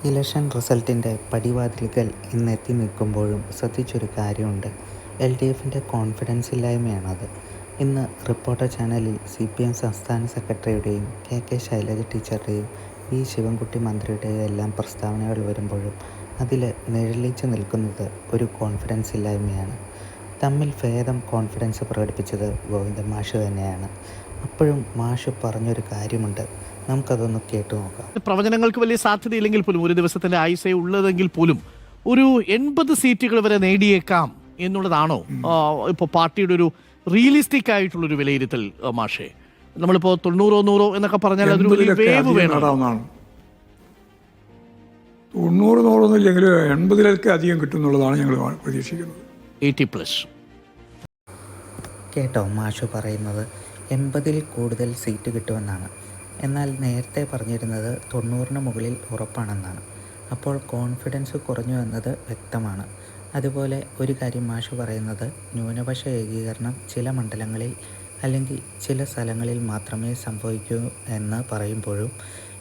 Election റിസൾട്ടിൻ്റെ പടിവാതിൽക്കൽ ഇന്ന് എത്തി നിൽക്കുമ്പോഴും ശ്രദ്ധിച്ചൊരു കാര്യമുണ്ട്. LDFിൻ്റെ കോൺഫിഡൻസ് ഇല്ലായ്മയാണത്. ഇന്ന് റിപ്പോർട്ടർ ചാനലിൽ CPM സംസ്ഥാന സെക്രട്ടറിയുടെയും KK ശൈലജ ടീച്ചറുടെയും ശിവൻകുട്ടി മന്ത്രിയുടെയും എല്ലാം പ്രസ്താവനകൾ വരുമ്പോഴും അതിൽ നിഴലിച്ചു നിൽക്കുന്നത് ഒരു കോൺഫിഡൻസ് ഇല്ലായ്മയാണ്. തമ്മിൽ ഭേദം കോൺഫിഡൻസ് പ്രകടിപ്പിച്ചത് ഗോവിന്ദൻ മാഷ് തന്നെയാണ്. അപ്പോഴും മാഷ് പറഞ്ഞൊരു കാര്യമുണ്ട്, നമുക്കതൊന്ന് കേട്ടു നോക്കാം. പ്രവചനങ്ങൾക്ക് വലിയ സാധ്യതയില്ലെങ്കിൽ പോലും, ഒരു ദിവസത്തിന്റെ ആയുസേ ഉള്ളതെങ്കിൽ പോലും ഒരു 80 സീറ്റുകൾ വരെ നേടിയേക്കാം എന്നുള്ളതാണോ ഇപ്പോൾ പാർട്ടിയുടെ ഒരു റിയലിസ്റ്റിക് ആയിട്ടുള്ളൊരു വിലയിരുത്തൽ മാഷേ? നമ്മളിപ്പോൾ 90-100 എന്നൊക്കെ പറഞ്ഞാൽ അതൊരു വലിയ വേവ് വേണം. 90-100 ഇല്ലെങ്കിൽ 80-ലൊക്കെ അധികം കിട്ടും എന്നുള്ളതാണ് ഞങ്ങൾ പ്രതീക്ഷിക്കുന്നത്. 80+. കേട്ടോ മാഷു പറയുന്നത് 80-ൽ കൂടുതൽ സീറ്റ് കിട്ടുമെന്നാണ്. എന്നാൽ നേരത്തെ പറഞ്ഞിരുന്നത് 90-ന് മുകളിൽ ഉറപ്പാണെന്നാണ്. അപ്പോൾ കോൺഫിഡൻസ് കുറഞ്ഞു എന്നത് വ്യക്തമാണ്. അതുപോലെ ഒരു കാര്യം മാഷു പറയുന്നത്, ന്യൂനപക്ഷ ഏകീകരണം ചില മണ്ഡലങ്ങളിൽ അല്ലെങ്കിൽ ചില സ്ഥലങ്ങളിൽ മാത്രമേ സംഭവിക്കൂ എന്ന് പറയുമ്പോഴും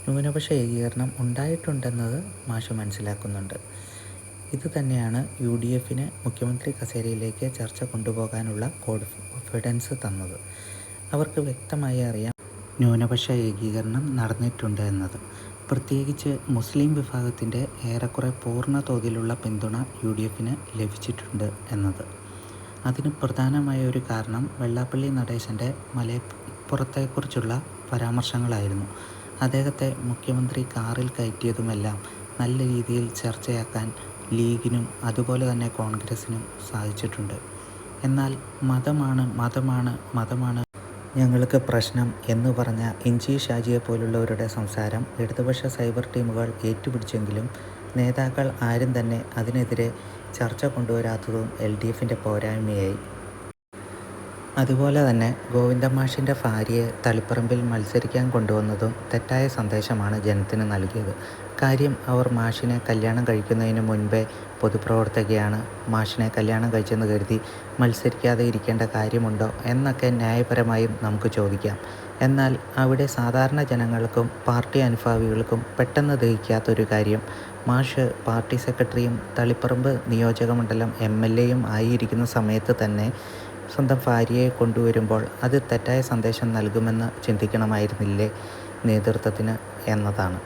ന്യൂനപക്ഷ ഏകീകരണം ഉണ്ടായിട്ടുണ്ടെന്നത് മാഷു മനസ്സിലാക്കുന്നുണ്ട്. ഇത് തന്നെയാണ് UDFന് മുഖ്യമന്ത്രി കസേരയിലേക്ക് ചർച്ച കൊണ്ടുപോകാനുള്ള കോൺഫിഡൻസ് തന്നത്. അവർക്ക് വ്യക്തമായി അറിയാം ന്യൂനപക്ഷ ഏകീകരണം നടന്നിട്ടുണ്ട് എന്നത്. പ്രത്യേകിച്ച് മുസ്ലിം വിഭാഗത്തിൻ്റെ ഏറെക്കുറെ പൂർണ്ണ തോതിലുള്ള പിന്തുണ UDFന് ലഭിച്ചിട്ടുണ്ട് എന്നത്. അതിന് പ്രധാനമായ ഒരു കാരണം വെള്ളാപ്പള്ളി നടേശൻ്റെ മലപ്പുറത്തെക്കുറിച്ചുള്ള പരാമർശങ്ങളായിരുന്നു. അദ്ദേഹത്തെ മുഖ്യമന്ത്രി കാറിൽ കയറ്റിയതുമെല്ലാം നല്ല രീതിയിൽ ചർച്ചയാക്കാൻ ലീഗിനും അതുപോലെ തന്നെ കോൺഗ്രസിനും സാധിച്ചിട്ടുണ്ട്. എന്നാൽ മതമാണ് ഞങ്ങൾക്ക് പ്രശ്നം എന്ന് പറഞ്ഞ ഇഞ്ചി ഷാജിയെ പോലുള്ളവരുടെ സംസാരം ഇടതുപക്ഷ സൈബർ ടീമുകൾ ഏറ്റുപിടിച്ചെങ്കിലും നേതാക്കൾ ആരും തന്നെ അതിനെതിരെ ചർച്ച കൊണ്ടുവരാത്തതും LDFിൻ്റെ പോരായ്മയായി. അതുപോലെ തന്നെ ഗോവിന്ദൻ മാഷിൻ്റെ ഭാര്യയെ തളിപ്പറമ്പിൽ മത്സരിക്കാൻ കൊണ്ടുവന്നതും തെറ്റായ സന്ദേശമാണ് ജനത്തിന് നൽകിയത്. കാര്യം, അവർ മാഷിനെ കല്യാണം കഴിക്കുന്നതിന് മുൻപേ പൊതുപ്രവർത്തകയാണ്, മാഷിനെ കല്യാണം കഴിച്ചെന്ന് കരുതി മത്സരിക്കാതെ ഇരിക്കേണ്ട കാര്യമുണ്ടോ എന്നൊക്കെ ന്യായപരമായും നമുക്ക് ചോദിക്കാം. എന്നാൽ അവിടെ സാധാരണ ജനങ്ങൾക്കും പാർട്ടി അനുഭാവികൾക്കും പെട്ടെന്ന് ദഹിക്കാത്തൊരു കാര്യം, മാഷ് പാർട്ടി സെക്രട്ടറിയും തളിപ്പറമ്പ് നിയോജകമണ്ഡലം MLAയും ആയിരിക്കുന്ന സമയത്ത് തന്നെ സ്വന്തം ഭാര്യയെ കൊണ്ടുവരുമ്പോൾ അത് തെറ്റായ സന്ദേശം നൽകുമെന്ന് ചിന്തിക്കണമായിരുന്നില്ലേ നേതൃത്വത്തിന് എന്നതാണ്.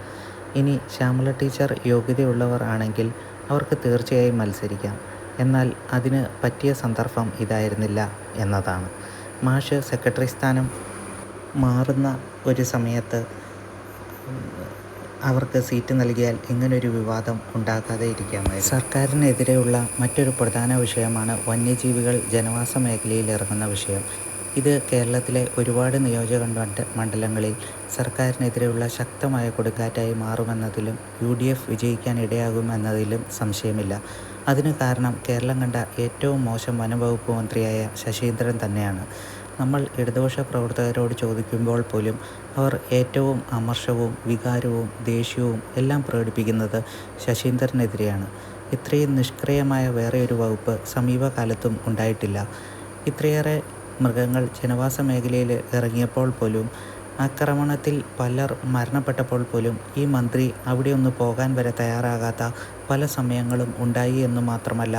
ഇനി ശ്യാമള ടീച്ചർ യോഗ്യതയുള്ളവർ ആണെങ്കിൽ അവർക്ക് തീർച്ചയായും മത്സരിക്കാം. എന്നാൽ അതിന് പറ്റിയ സന്ദർഭം ഇതായിരുന്നില്ല എന്നതാണ്. മാഷ് സെക്രട്ടറി സ്ഥാനം മാറുന്ന ഒരു സമയത്ത് അവർക്ക് സീറ്റ് നൽകിയാൽ ഇങ്ങനൊരു വിവാദം ഉണ്ടാകാതെ ഇരിക്കാമായിരുന്നു. സർക്കാരിനെതിരെയുള്ള മറ്റൊരു പ്രധാന വിഷയമാണ് വന്യജീവികൾ ജനവാസ മേഖലയിൽ ഇറങ്ങുന്ന വിഷയം. ഇത് കേരളത്തിലെ ഒരുപാട് നിയോജക മണ്ഡലങ്ങളിൽ സർക്കാരിനെതിരെയുള്ള ശക്തമായ കൊടുങ്കാറ്റായി മാറുമെന്നതിലും UDF വിജയിക്കാൻ ഇടയാകുമെന്നതിലും സംശയമില്ല. അതിന് കാരണം കേരളം കണ്ട ഏറ്റവും മോശം വനംവകുപ്പ് മന്ത്രിയായ ശശീന്ദ്രൻ തന്നെയാണ്. നമ്മൾ ഇടതുപക്ഷ പ്രവർത്തകരോട് ചോദിക്കുമ്പോൾ പോലും അവർ ഏറ്റവും അമർഷവും വികാരവും ദേഷ്യവും എല്ലാം പ്രകടിപ്പിക്കുന്നത് ശശീന്ദ്രനെതിരെയാണ്. ഇത്രയും നിഷ്ക്രിയമായ വേറെ ഒരു വകുപ്പ് സമീപകാലത്തും ഉണ്ടായിട്ടില്ല. ഇത്രയേറെ മൃഗങ്ങൾ ജനവാസ മേഖലയിൽ ഇറങ്ങിയപ്പോൾ പോലും, ആക്രമണത്തിൽ പലർ മരണപ്പെട്ടപ്പോൾ പോലും ഈ മന്ത്രി അവിടെ ഒന്ന് പോകാൻ വരെ തയ്യാറാകാത്ത പല സമയങ്ങളും ഉണ്ടായി എന്ന് മാത്രമല്ല,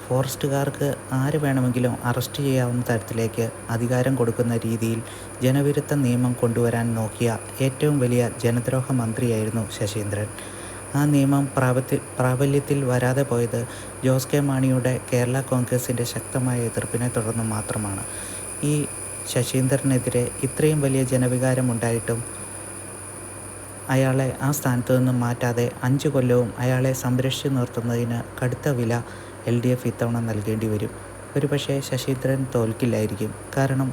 ഫോറസ്റ്റുകാർക്ക് ആര് വേണമെങ്കിലും അറസ്റ്റ് ചെയ്യാവുന്ന തരത്തിലേക്ക് അധികാരം കൊടുക്കുന്ന രീതിയിൽ ജനവിരുദ്ധ നിയമം കൊണ്ടുവരാൻ നോക്കിയ ഏറ്റവും വലിയ ജനദ്രോഹ മന്ത്രിയായിരുന്നു ശശീന്ദ്രൻ. ആ നിയമം പ്രാബല്യത്തിൽ വരാതെ പോയത് ജോസ് കെ മാണിയുടെ കേരള കോൺഗ്രസിൻ്റെ ശക്തമായ എതിർപ്പിനെ തുടർന്ന് മാത്രമാണ്. ഈ ശശീന്ദ്രനെതിരെ ഇത്രയും വലിയ ജനവികാരം ഉണ്ടായിട്ടും അയാളെ ആ സ്ഥാനത്ത് നിന്നും മാറ്റാതെ 5 കൊല്ലവും അയാളെ സംരക്ഷിച്ചു നിർത്തുന്നതിന് കടുത്ത വില LDF ഇത്തവണ നൽകേണ്ടി വരും. ഒരുപക്ഷെ ശശീന്ദ്രൻ തോൽക്കില്ലായിരിക്കും. കാരണം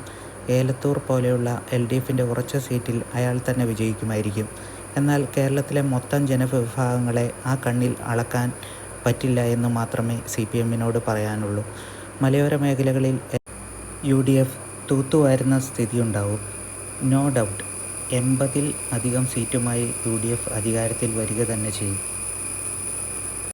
ഏലത്തൂർ പോലെയുള്ള LDFിൻ്റെ ഉറച്ച സീറ്റിൽ അയാൾ തന്നെ വിജയിക്കുമായിരിക്കും. എന്നാൽ കേരളത്തിലെ മൊത്തം ജനവിഭാഗങ്ങളെ ആ കണ്ണിൽ അളക്കാൻ പറ്റില്ല എന്ന് മാത്രമേ CPMനോട് പറയാനുള്ളൂ. മലയോര മേഖലകളിൽ UDF തൂത്തുവാരുന്ന സ്ഥിതിയുണ്ടാവും. നോ ഡൗട്ട് 80-ൽ അധികം സീറ്റുമായി UDF അധികാരത്തിൽ വരിക തന്നെ ചെയ്യും.